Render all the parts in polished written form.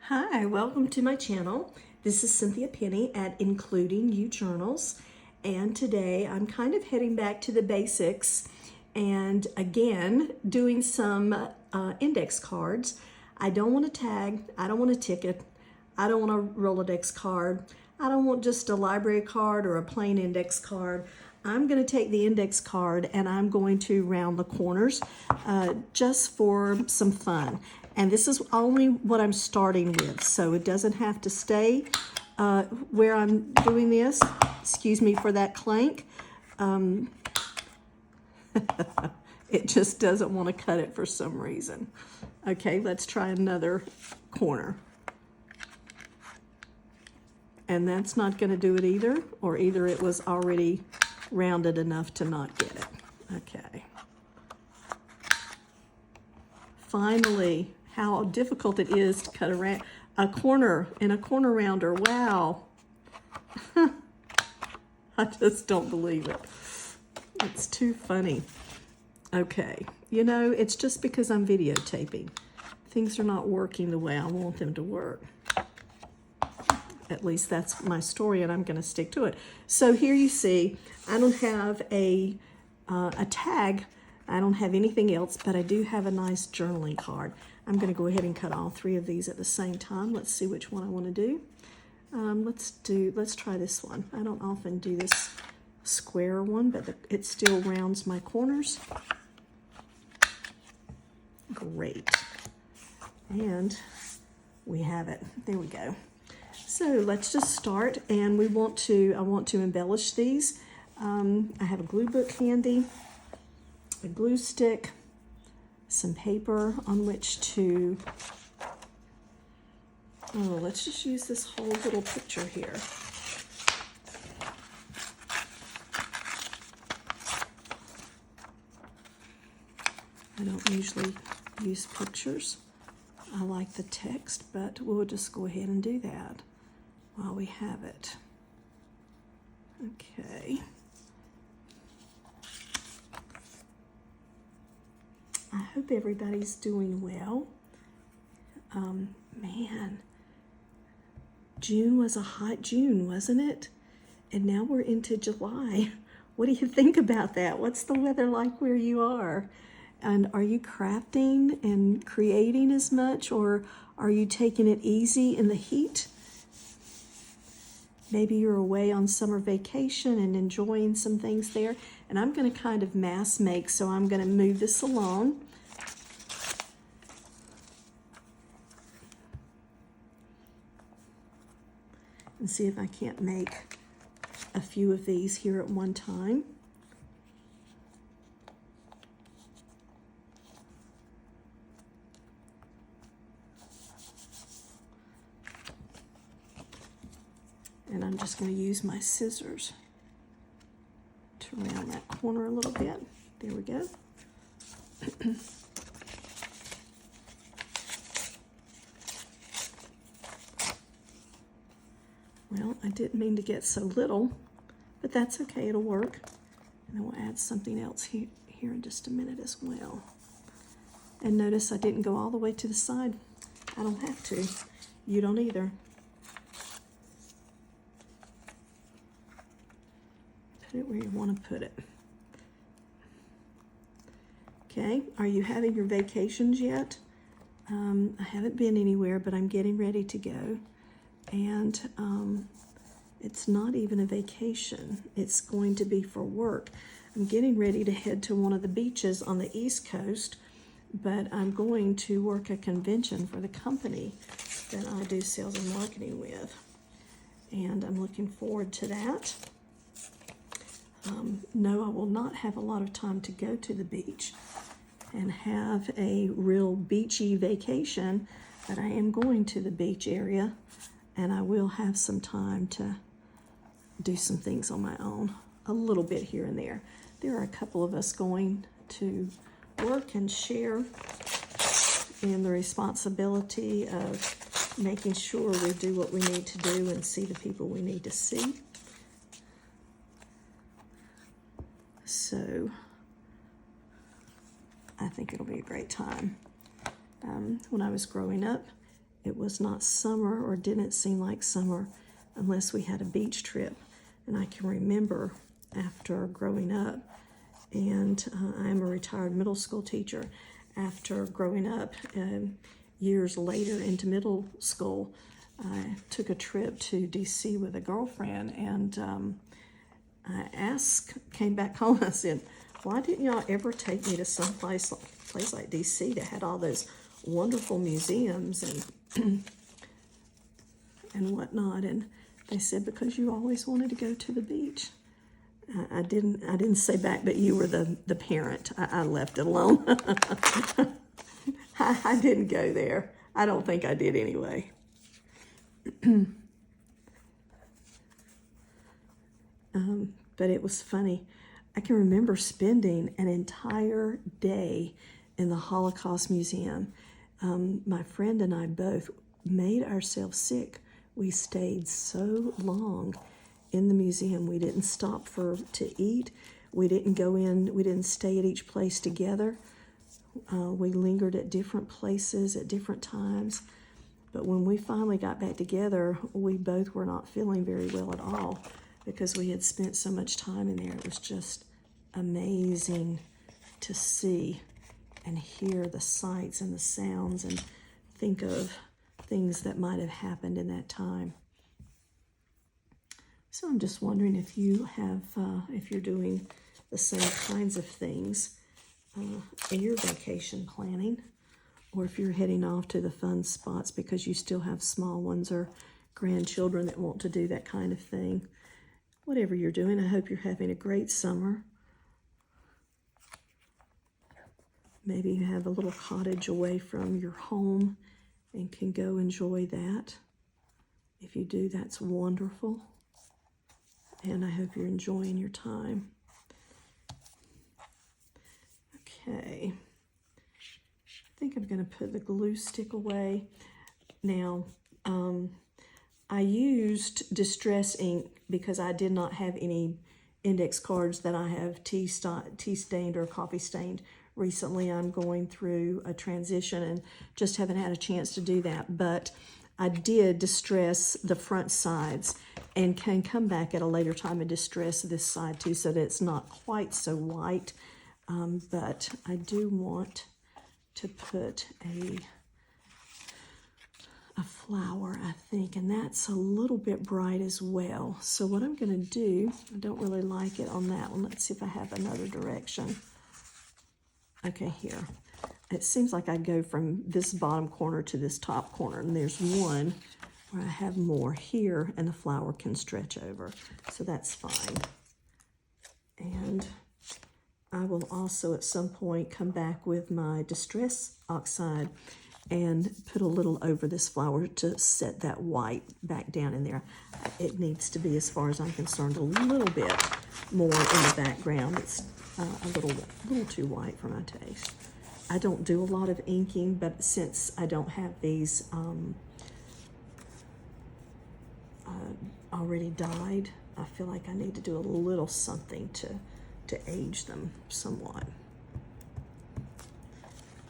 Hi, welcome to my channel. This is Cynthia Penny at Including You Journals, and today I'm kind of heading back to the basics and again doing some index cards. I don't want a tag, I don't want a ticket, I don't want a Rolodex card, I don't want just a library card or a plain index card. I'm going to take the index card and I'm going to round the corners just for some fun. And this is only what I'm starting with, so it doesn't have to stay where I'm doing this. Excuse me for that clank. It just doesn't want to cut it for some reason. Okay, let's try another corner. And that's not going to do it either, or either it was already rounded enough to not get it. Okay. Finally, how difficult it is to cut a corner in a corner rounder. Wow. I just don't believe it. It's too funny. Okay, you know, it's just because I'm videotaping. Things are not working the way I want them to work. At least that's my story, and I'm going to stick to it. So here you see, I don't have a tag. I don't have anything else, but I do have a nice journaling card. I'm going to go ahead and cut all three of these at the same time. Let's see which one I want to do. Let's try this one. I don't often do this square one, but it still rounds my corners. Great. And we have it. There we go. So let's just start, and I want to embellish these. I have a glue book handy, a glue stick, some paper on which to, let's just use this whole little picture here. I don't usually use pictures. I like the text, but we'll just go ahead and do that while we have it. Okay. I hope everybody's doing well. Man, June was a hot June, wasn't it? And now we're into July. What do you think about that? What's the weather like where you are? And are you crafting and creating as much, or are you taking it easy in the heat? Maybe you're away on summer vacation and enjoying some things there. And I'm going to kind of mass make, so I'm going to move this along. And see if I can't make a few of these here at one time. And I'm just going to use my scissors to round that corner a little bit. There we go. Well, I didn't mean to get so little, but that's okay, it'll work. And then we'll add something else here in just a minute as well. And notice I didn't go all the way to the side. I don't have to. You don't either. Put it where you want to put it. Okay, are you having your vacations yet? I haven't been anywhere, but I'm getting ready to go. And it's not even a vacation. It's going to be for work. I'm getting ready to head to one of the beaches on the East Coast, but I'm going to work a convention for the company that I do sales and marketing with. And I'm looking forward to that. No, I will not have a lot of time to go to the beach and have a real beachy vacation, but I am going to the beach area, and I will have some time to do some things on my own, a little bit here and there. There are a couple of us going to work and share in the responsibility of making sure we do what we need to do and see the people we need to see. So I think it'll be a great time. When I was growing up, it was not summer, or didn't seem like summer, unless we had a beach trip. And I can remember after growing up, and I am a retired middle school teacher, after growing up years later into middle school, I took a trip to DC with a girlfriend, and I came back home, I said, why didn't y'all ever take me to some place like DC that had all those wonderful museums and and whatnot? And they said, because you always wanted to go to the beach. I didn't say back, but you were the parent. I left it alone. I didn't go there. I don't think I did anyway. But it was funny. I can remember spending an entire day in the Holocaust Museum. My friend and I both made ourselves sick. We stayed so long in the museum. We didn't stop to eat. We didn't go in. We didn't stay at each place together. We lingered at different places at different times. But when we finally got back together, we both were not feeling very well at all because we had spent so much time in there. It was just amazing to see and hear the sights and the sounds and think of things that might have happened in that time. So I'm just wondering if you have, if you're doing the same kinds of things in your vacation planning, or if you're heading off to the fun spots because you still have small ones or grandchildren that want to do that kind of thing. Whatever you're doing, I hope you're having a great summer. Maybe you have a little cottage away from your home and can go enjoy that. If you do, that's wonderful. And I hope you're enjoying your time. Okay. I think I'm going to put the glue stick away. Now, I used Distress ink because I did not have any index cards that I have tea stained or coffee stained. Recently, I'm going through a transition and just haven't had a chance to do that. But I did distress the front sides and can come back at a later time and distress this side too so that it's not quite so white. But I do want to put a flower, I think, and that's a little bit bright as well. So what I'm going to do, I don't really like it on that one. Let's see if I have another direction. Okay, here. It seems like I go from this bottom corner to this top corner, and there's one where I have more here, and the flower can stretch over, so that's fine. And I will also at some point come back with my Distress Oxide and put a little over this flower to set that white back down in there. It needs to be, as far as I'm concerned, a little bit more in the background. It's a little too white for my taste. I don't do a lot of inking, but since I don't have these already dyed, I feel like I need to do a little something to age them somewhat.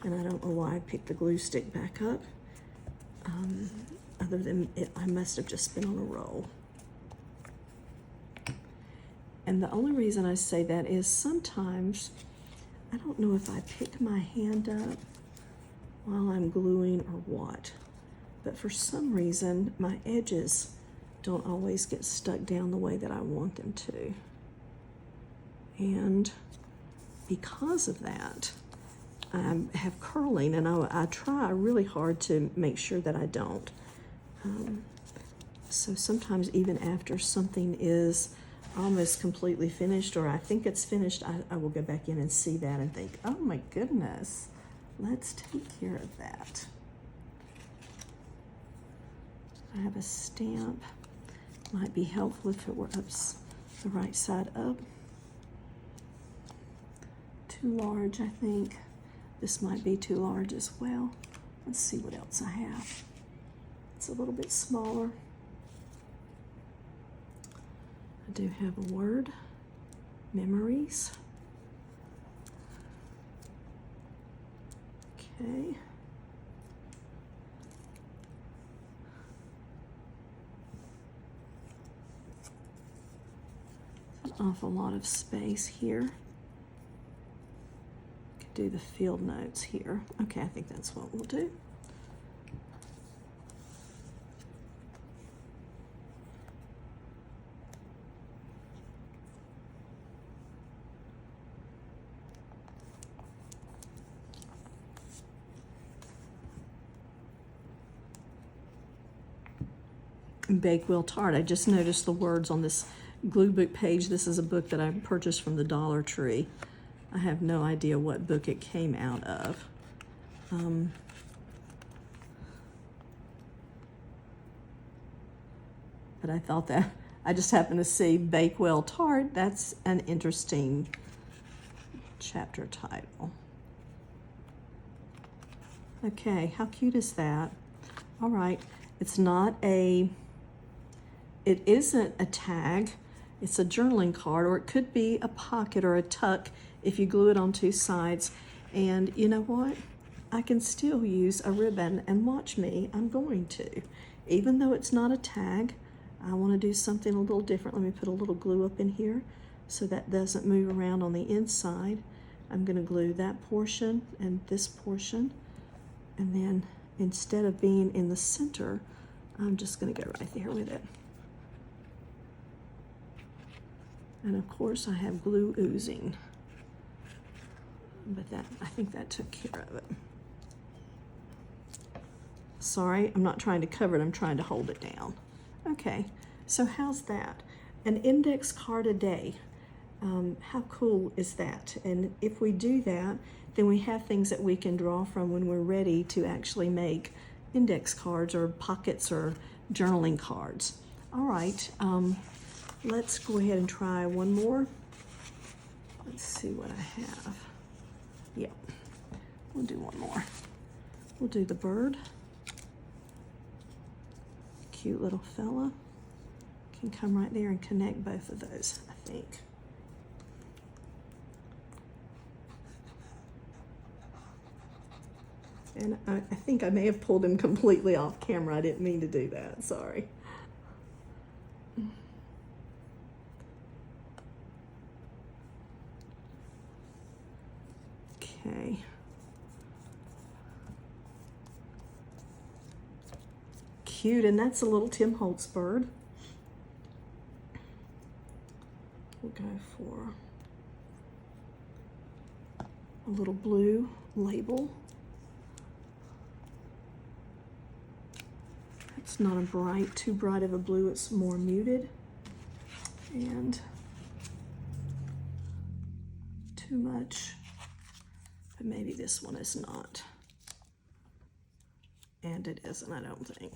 And I don't know why I picked the glue stick back up, other than I must have just been on a roll. And the only reason I say that is sometimes, I don't know if I pick my hand up while I'm gluing or what, but for some reason my edges don't always get stuck down the way that I want them to. And because of that, I have curling, and I try really hard to make sure that I don't. So sometimes even after something is almost completely finished, or I think it's finished, I will go back in and see that and think, oh my goodness, let's take care of that. I have a stamp. Might be helpful if it were up the right side up. Too large, I think. This might be too large as well. Let's see what else I have. It's a little bit smaller. I do have a word, memories. Okay. an awful lot of space here. Could do the field notes here. Okay, I think that's what we'll do. Bakewell Tart. I just noticed the words on this glue book page. This is a book that I purchased from the Dollar Tree. I have no idea what book it came out of. But I thought that, I just happened to see Bakewell Tart. That's an interesting chapter title. Okay, how cute is that? All right, it's not a, it isn't a tag, it's a journaling card, or it could be a pocket or a tuck if you glue it on two sides. And you know what? I can still use a ribbon, and watch me, I'm going to. Even though it's not a tag, I want to do something a little different. Let me put a little glue up in here so that doesn't move around on the inside. I'm going to glue that portion and this portion, and then instead of being in the center, I'm just going to go right there with it. And of course I have glue oozing, but that, I think that took care of it. Sorry, I'm not trying to cover it, I'm trying to hold it down. Okay, so how's that? An index card a day. How cool is that? And if we do that, then we have things that we can draw from when we're ready to actually make index cards or pockets or journaling cards. All right, let's go ahead and try one more. Let's see what I have. Yep, we'll do one more. We'll do the bird. Cute little fella. Can come right there and connect both of those, I think. And I think I may have pulled him completely off camera. I didn't mean to do that, sorry. Okay. Cute, and that's a little Tim Holtz bird. We'll go for a little blue label. It's not a bright, too bright of a blue, it's more muted. And too much, but maybe this one is not. And it isn't, I don't think.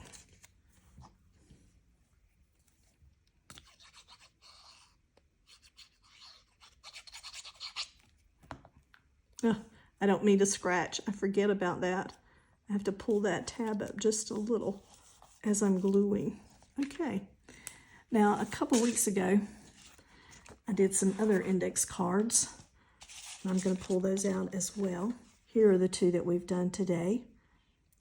I don't mean to scratch. I forget about that. I have to pull that tab up just a little as I'm gluing. Okay. Now, a couple weeks ago, I did some other index cards. I'm going to pull those out as well. Here are the two that we've done today.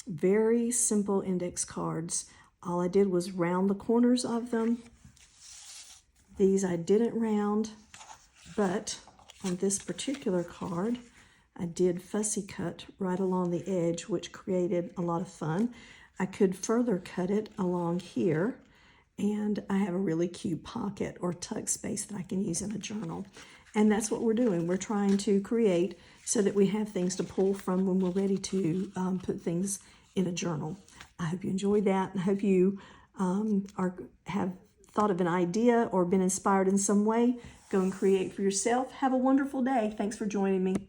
Very simple index cards. All I did was round the corners of them. These I didn't round, but on this particular card, I did fussy cut right along the edge, which created a lot of fun. I could further cut it along here, and I have a really cute pocket or tuck space that I can use in a journal. And that's what we're doing. We're trying to create so that we have things to pull from when we're ready to put things in a journal. I hope you enjoyed that, and I hope you have thought of an idea or been inspired in some way. Go and create for yourself. Have a wonderful day. Thanks for joining me.